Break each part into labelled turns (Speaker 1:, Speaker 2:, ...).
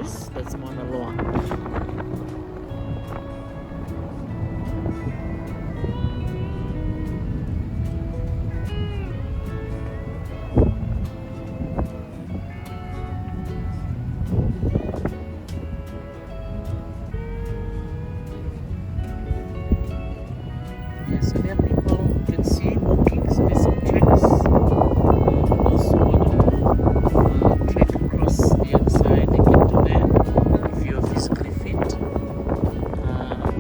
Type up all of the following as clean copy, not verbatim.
Speaker 1: tourists. That's Mauna Loa. Yeah, so there are people you can see walking. So there's some tracks. Also want to trek across the other side. They can do that if you're physically fit.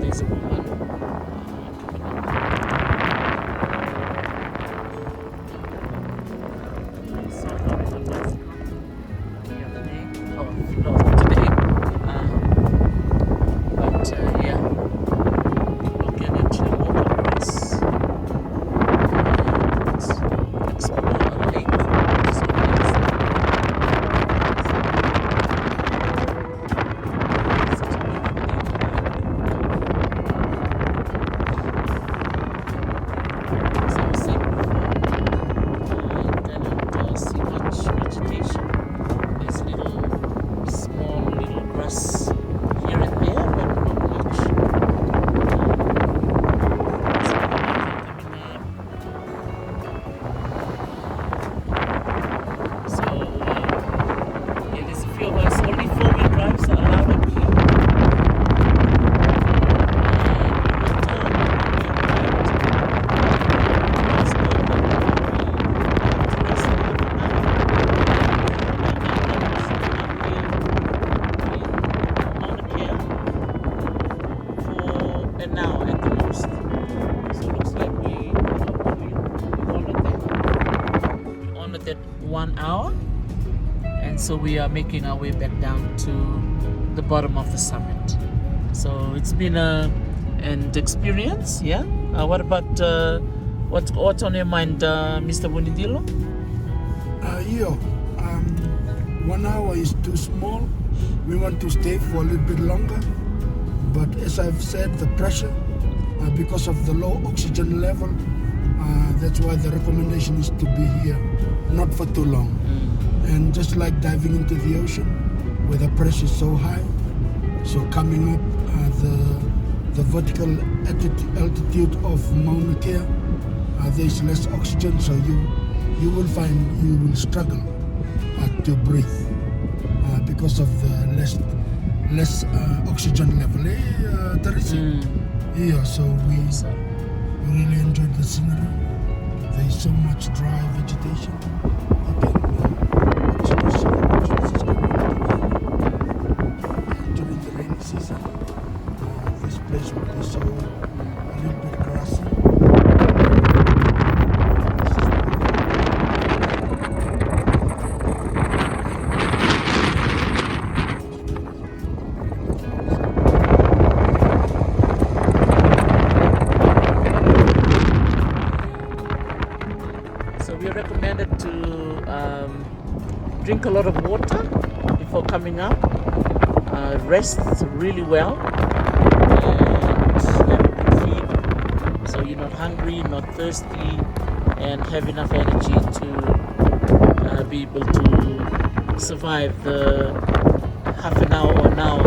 Speaker 1: There's a woman coming up. I saw her in the bus the other day. Oh, no, today. But yeah. People can actually walk across and explore a lake. So nice. Such a beautiful lake. As I was saying before, you cannot see much vegetation. There's small little grass here and there, but not much. So, yeah, there's a few of us. Only 4-wheel drives are allowed up here. Mauna Kea for an hour at the most. So it looks like we honored that 1 hour, and so we are making our way back down to the bottom of the summit. So it's been an experience, yeah. What about what's on your mind, Mr. Bunidilo?
Speaker 2: Yeah, 1 hour is too small. We want to stay for a little bit longer, but as I've said, the pressure because of the low oxygen level, that's why the recommendation is to be here not for too long. And just like diving into the ocean where the pressure is so high, so coming up the vertical altitude of Mauna Kea, there's less oxygen, so you will find you will struggle to breathe because of the less oxygen level. Teresa? Yeah, so we really enjoyed the scenery. There's so much dry vegetation. During the rainy season, this place will be so a little bit grassy.
Speaker 1: So we are recommended to drink a lot of water before coming up, rest really well, and have a good feed so you're not hungry, not thirsty, and have enough energy to be able to survive the half an hour or an hour